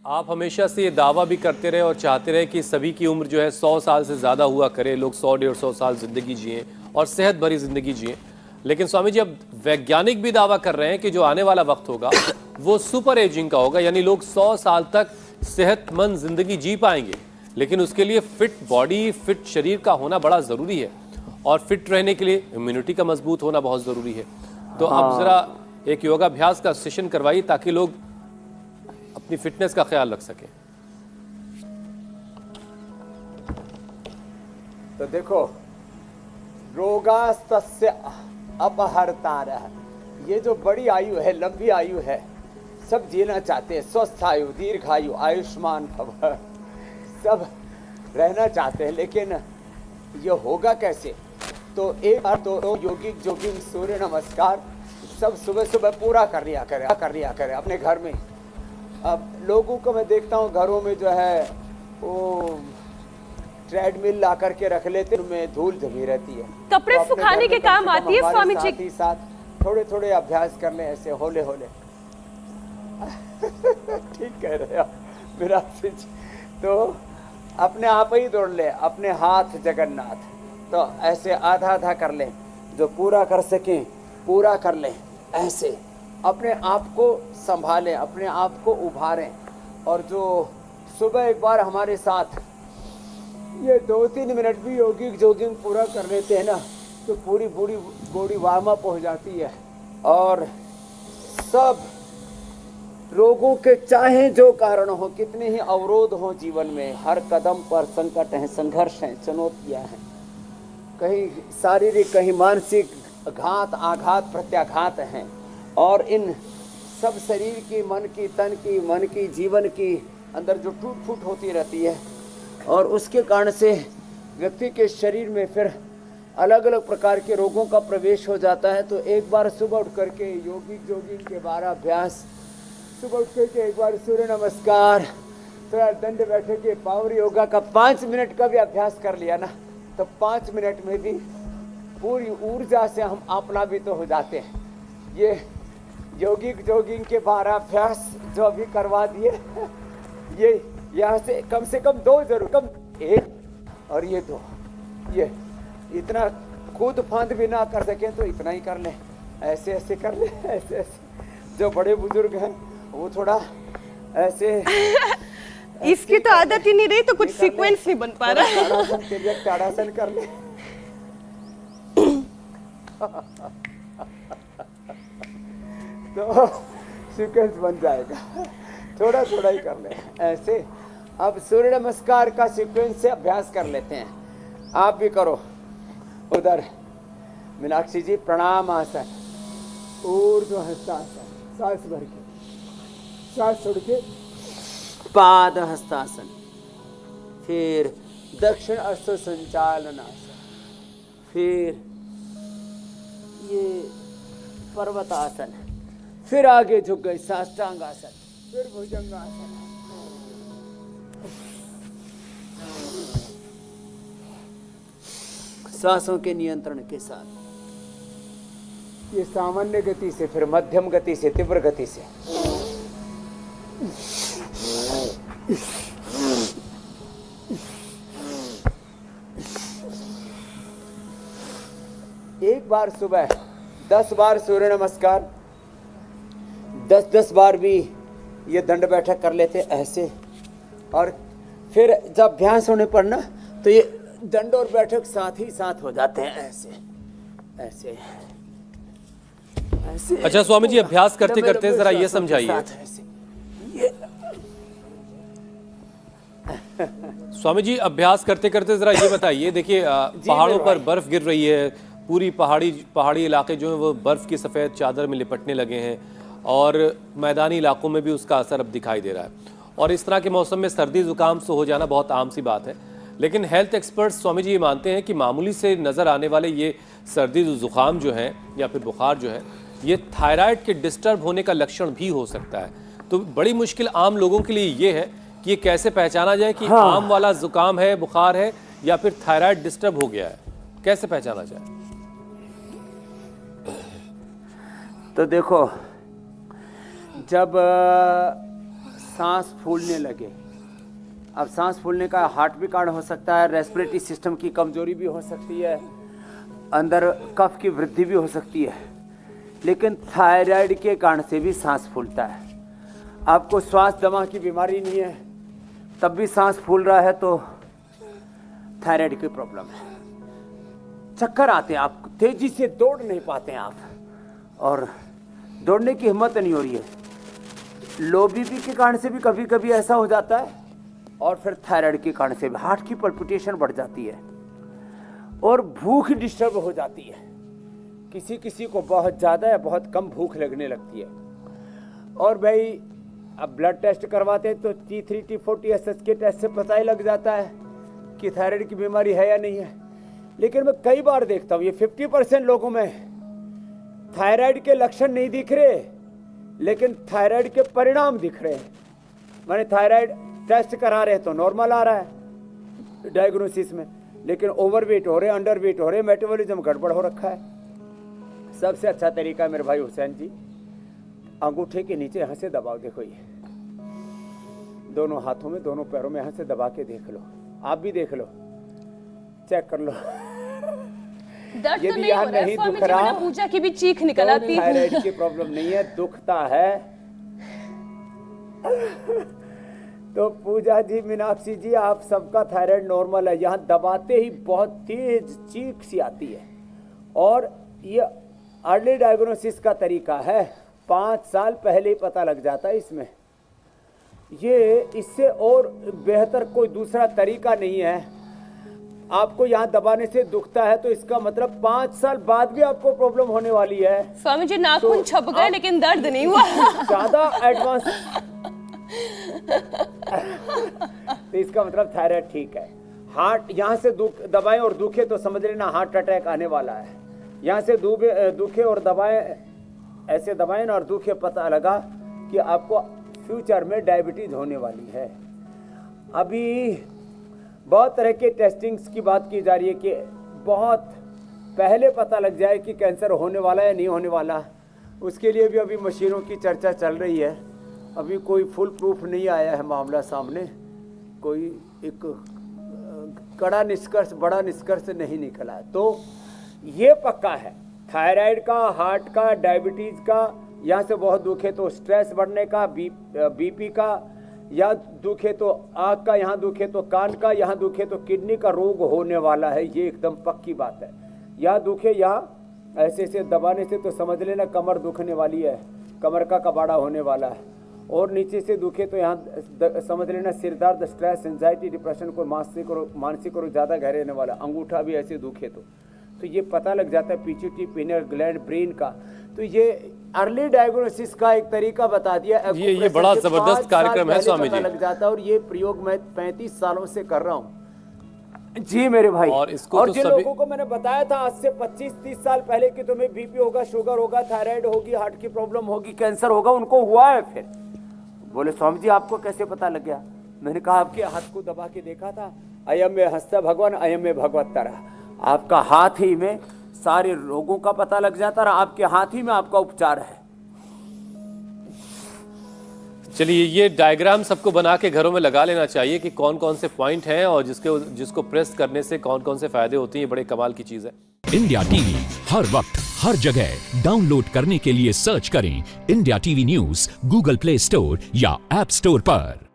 आप हमेशा से ये दावा भी करते रहे और चाहते रहे कि सभी की उम्र जो है 100 साल से ज़्यादा हुआ करे, लोग 100-150 साल ज़िंदगी जिएं और सेहत भरी ज़िंदगी जिएं। लेकिन स्वामी जी, अब वैज्ञानिक भी दावा कर रहे हैं कि जो आने वाला वक्त होगा वो सुपर एजिंग का होगा, यानी लोग 100 साल तक सेहतमंद ज़िंदगी जी पाएंगे। लेकिन उसके लिए फिट बॉडी, फिट शरीर का होना बड़ा ज़रूरी है और फिट रहने के लिए इम्यूनिटी का मजबूत होना बहुत ज़रूरी है। तो अब ज़रा एक योगाभ्यास का सेशन करवाइए ताकि लोग अपनी फिटनेस का ख्याल रख सकें। तो देखो, रोगास्तस्य अपहर्तारः, ये जो बड़ी आयु है, लंबी आयु है, सब जीना चाहते हैं, स्वस्थ आयु, दीर्घायु, आयुष्मान भव, सब रहना चाहते हैं। लेकिन ये होगा कैसे? तो एक बार तो योगिक जोगिंग सूर्य नमस्कार सब सुबह सुबह पूरा कर लिया करें अपने घर में। अब लोगों को मैं देखता हूँ घरों में जो है वो ट्रेडमिल ला करके रख लेते हैं, उनमें धूल जमी रहती है। कपड़े सुखाने के काम आती है स्वामी जी। साथ ही साथ थोड़े थोड़े अभ्यास कर लें, ऐसे होले होले। ठीक कह रहे हो मेरा जी। तो अपने आप ही दौड़ ले, अपने हाथ जगन्नाथ। तो ऐसे आधा आधा कर लें, जो पूरा कर सकें पूरा कर लें। ऐसे अपने आप को संभालें, अपने आप को उभारें। और जो सुबह एक बार हमारे साथ ये 2-3 मिनट भी योगिक जोगिंग पूरा कर लेते हैं ना, तो पूरी बॉडी वार्म अप हो जाती है। और सब रोगों के चाहे जो कारण हो, कितने ही अवरोध हो जीवन में, हर कदम पर संकट हैं, संघर्ष हैं, चुनौतियां हैं, कहीं शारीरिक कहीं मानसिक घात आघात प्रत्याघात हैं। और इन सब शरीर की, मन की, तन की, मन की, जीवन की अंदर जो टूट फूट होती रहती है, और उसके कारण से व्यक्ति के शरीर में फिर अलग अलग प्रकार के रोगों का प्रवेश हो जाता है। तो एक बार सुबह उठ करके योगिक जोगिंग के 12 अभ्यास, सुबह उठ करके एक बार सूर्य नमस्कार, थोड़ा दंड बैठक के पावर योगा का 5 मिनट का भी अभ्यास कर लिया ना, तो 5 मिनट में भी पूरी ऊर्जा से हम आप्लावित हो जाते हैं। ये योगिक जोगिंग के 12 अभ्यास जो अभी करवा दिए, ये यहाँ से कम 2 जरूर, कम 1 और ये 2, ये इतना कूद फांद भी ना कर सकें तो इतना ही कर लें, ऐसे ऐसे कर लें, ऐसे ऐसे। जो बड़े बुजुर्ग हैं वो थोड़ा ऐसे इसकी तो आदत ही नहीं रही, तो कुछ सीक्वेंस नहीं बन पा रहा है। ताड़ासन के लिए ताड़ासन कर ले। तो सीक्वेंस बन जाएगा, थोड़ा थोड़ा ही कर ले ऐसे। अब सूर्य नमस्कार का सीक्वेंस से अभ्यास कर लेते हैं, आप भी करो। उधर मीनाक्षी जी, प्रणाम आसन, ऊर्ध्व हस्तासन, सांस भर के, सांस छोड़ के पाद हस्तासन, फिर दक्षिण अश्व संचालन आसन, फिर ये पर्वतासन, फिर आगे झुक गए साष्टांग आसन, फिर भुजंगासन। सांसों के नियंत्रण के साथ, ये सामान्य गति से, फिर मध्यम गति से, तीव्र गति से। एक बार सुबह 10 बार सूर्य नमस्कार, 10-10 बार भी ये दंड बैठक कर लेते ऐसे। और फिर जब अभ्यास होने पर ना, तो ये दंड और बैठक साथ ही साथ हो जाते हैं, ऐसे ऐसे ऐसे। अच्छा स्वामी जी, अभ्यास करते करते जरा ये समझाइए। स्वामी जी, अभ्यास करते करते जरा ये बताइए, देखिए पहाड़ों पर बर्फ गिर रही है, पूरी पहाड़ी इलाके जो है वो बर्फ की सफ़ेद चादर में लिपटने लगे हैं, और मैदानी इलाकों में भी उसका असर अब दिखाई दे रहा है। और इस तरह के मौसम में सर्दी जुकाम से हो जाना बहुत आम सी बात है। लेकिन हेल्थ एक्सपर्ट्स स्वामी जी ये मानते हैं कि मामूली से नज़र आने वाले ये सर्दी जुकाम जो है या फिर बुखार जो है, ये थायराइड के डिस्टर्ब होने का लक्षण भी हो सकता है। तो बड़ी मुश्किल आम लोगों के लिए ये है कि ये कैसे पहचाना जाए कि आम वाला जुकाम है, बुखार है, या फिर थायराइड डिस्टर्ब हो गया है, कैसे पहचाना जाए? तो देखो, जब सांस फूलने लगे। अब सांस फूलने का हार्ट भी कारण हो सकता है, रेस्पिरेटरी सिस्टम की कमजोरी भी हो सकती है, अंदर कफ की वृद्धि भी हो सकती है, लेकिन थायराइड के कारण से भी सांस फूलता है। आपको श्वास दमा की बीमारी नहीं है, तब भी सांस फूल रहा है तो थायराइड की प्रॉब्लम है। चक्कर आते हैं, आप तेजी से दौड़ नहीं पाते हैं आप, और दौड़ने की हिम्मत नहीं हो रही है। लो बीपी के कारण से भी कभी कभी ऐसा हो जाता है, और फिर थायराइड के कारण से भी हार्ट की पल्पिटेशन बढ़ जाती है, और भूख डिस्टर्ब हो जाती है। किसी किसी को बहुत ज़्यादा या बहुत कम भूख लगने लगती है। और भाई अब ब्लड टेस्ट करवाते हैं तो T3 T4 TSH के टेस्ट से पता ही लग जाता है कि थायराइड की बीमारी है या नहीं है। लेकिन मैं कई बार देखता हूँ ये 50% लोगों में थायराइड के लक्षण नहीं दिख रहे, लेकिन थायराइड के परिणाम दिख रहे हैं। मैंने थायराइड टेस्ट करा रहे तो नॉर्मल आ रहा है डायग्नोसिस में, लेकिन ओवरवेट हो रहे, अंडरवेट हो रहे, मेटाबॉलिज्म गड़बड़ हो रखा है। सबसे अच्छा तरीका है मेरे भाई हुसैन जी, अंगूठे के नीचे यहाँ से दबाव, देखो ये दोनों हाथों में, दोनों पैरों में यहाँ से दबा के देख लो, आप भी देख लो, चेक कर लो। दर्द तो यदि नहीं हो यहाँ रहा है नहीं स्वामी दुख जी, रहा मैंने पूजा की भी चीख निकल आती है। थायराइड की प्रॉब्लम नहीं है, दुखता है तो पूजा जी, मीनाक्षी जी, आप सबका थायराइड नॉर्मल है। यहाँ दबाते ही बहुत तेज चीख सी आती है, और ये अर्ली डायग्नोसिस का तरीका है, 5 साल पहले ही पता लग जाता है इसमें। ये इससे और बेहतर कोई दूसरा तरीका नहीं है। आपको यहाँ दबाने से दुखता है तो इसका मतलब 5 साल बाद भी आपको प्रॉब्लम होने वाली है। स्वामी जी नाखून छप गए लेकिन दर्द नहीं हुआ। ज्यादा एडवांस तो इसका मतलब थायराइड ठीक है। हार्ट यहाँ से दबाएं और दुखे तो समझ लेना हार्ट अटैक आने वाला है। यहाँ से दुखे और दबाएं, ऐसे दबाएं और दुखे, पता लगा कि आपको फ्यूचर में डायबिटीज होने वाली है। अभी बहुत तरह के टेस्टिंग्स की बात की जा रही है कि बहुत पहले पता लग जाए कि कैंसर होने वाला है या नहीं होने वाला। उसके लिए भी अभी मशीनों की चर्चा चल रही है। अभी कोई फुल प्रूफ नहीं आया है मामला सामने, कोई एक कड़ा निष्कर्ष, बड़ा निष्कर्ष नहीं निकला है। तो ये पक्का है थायराइड का, हार्ट का, डायबिटीज़ का, यहाँ से बहुत दुखे तो स्ट्रेस बढ़ने का, बीपी का, या दुखे तो आँख का, यहाँ दुखे तो कान का, यहाँ दुखे तो किडनी का रोग होने वाला है। ये एकदम पक्की बात है। यहाँ दुखे, यहाँ ऐसे ऐसे दबाने से तो समझ लेना कमर दुखने वाली है, कमर का कबाड़ा होने वाला है। और नीचे से दुखे तो यहाँ समझ लेना सिर दर्द, स्ट्रेस, एंजाइटी, डिप्रेशन को मानसिक और ज़्यादा गहरे रहने वाला। अंगूठा भी ऐसे दुखे तो ये पता लग जाता है पीछूटी, पिनल ग्लैंड, ब्रेन का। तो ये अर्ली डायग्नोसिस का एक तरीका बता दिया। ये बड़ा जबरदस्त कार्यक्रम है स्वामी जी। लग जाता है, और ये प्रयोग मैं 35 सालों से कर रहा हूँ जी मेरे भाई। और इसको और तो जिन सभी... लोगों को मैंने बताया था आज से 25-30 साल पहले कि तुम्हें बीपी होगा, शुगर होगा, थायराइड होगी, हार्ट की प्रॉब्लम होगी, कैंसर होगा, उनको हुआ है। फिर बोले स्वामी जी आपको कैसे पता लग गया? मैंने कहा आपके हाथ को दबा के देखा था। अयम में हंसता भगवान, अयम में भगवत तरह। आपका हाथ ही में सारे रोगों का पता लग जाता है, आपके हाथ ही में आपका उपचार है। चलिए, ये डायग्राम सबको बना के घरों में लगा लेना चाहिए कि कौन कौन से पॉइंट हैं और जिसको प्रेस करने से कौन कौन से फायदे होते हैं। ये बड़े कमाल की चीज है। इंडिया टीवी हर वक्त हर जगह डाउनलोड करने के लिए सर्च करें India TV news Google play store या ऐप स्टोर पर।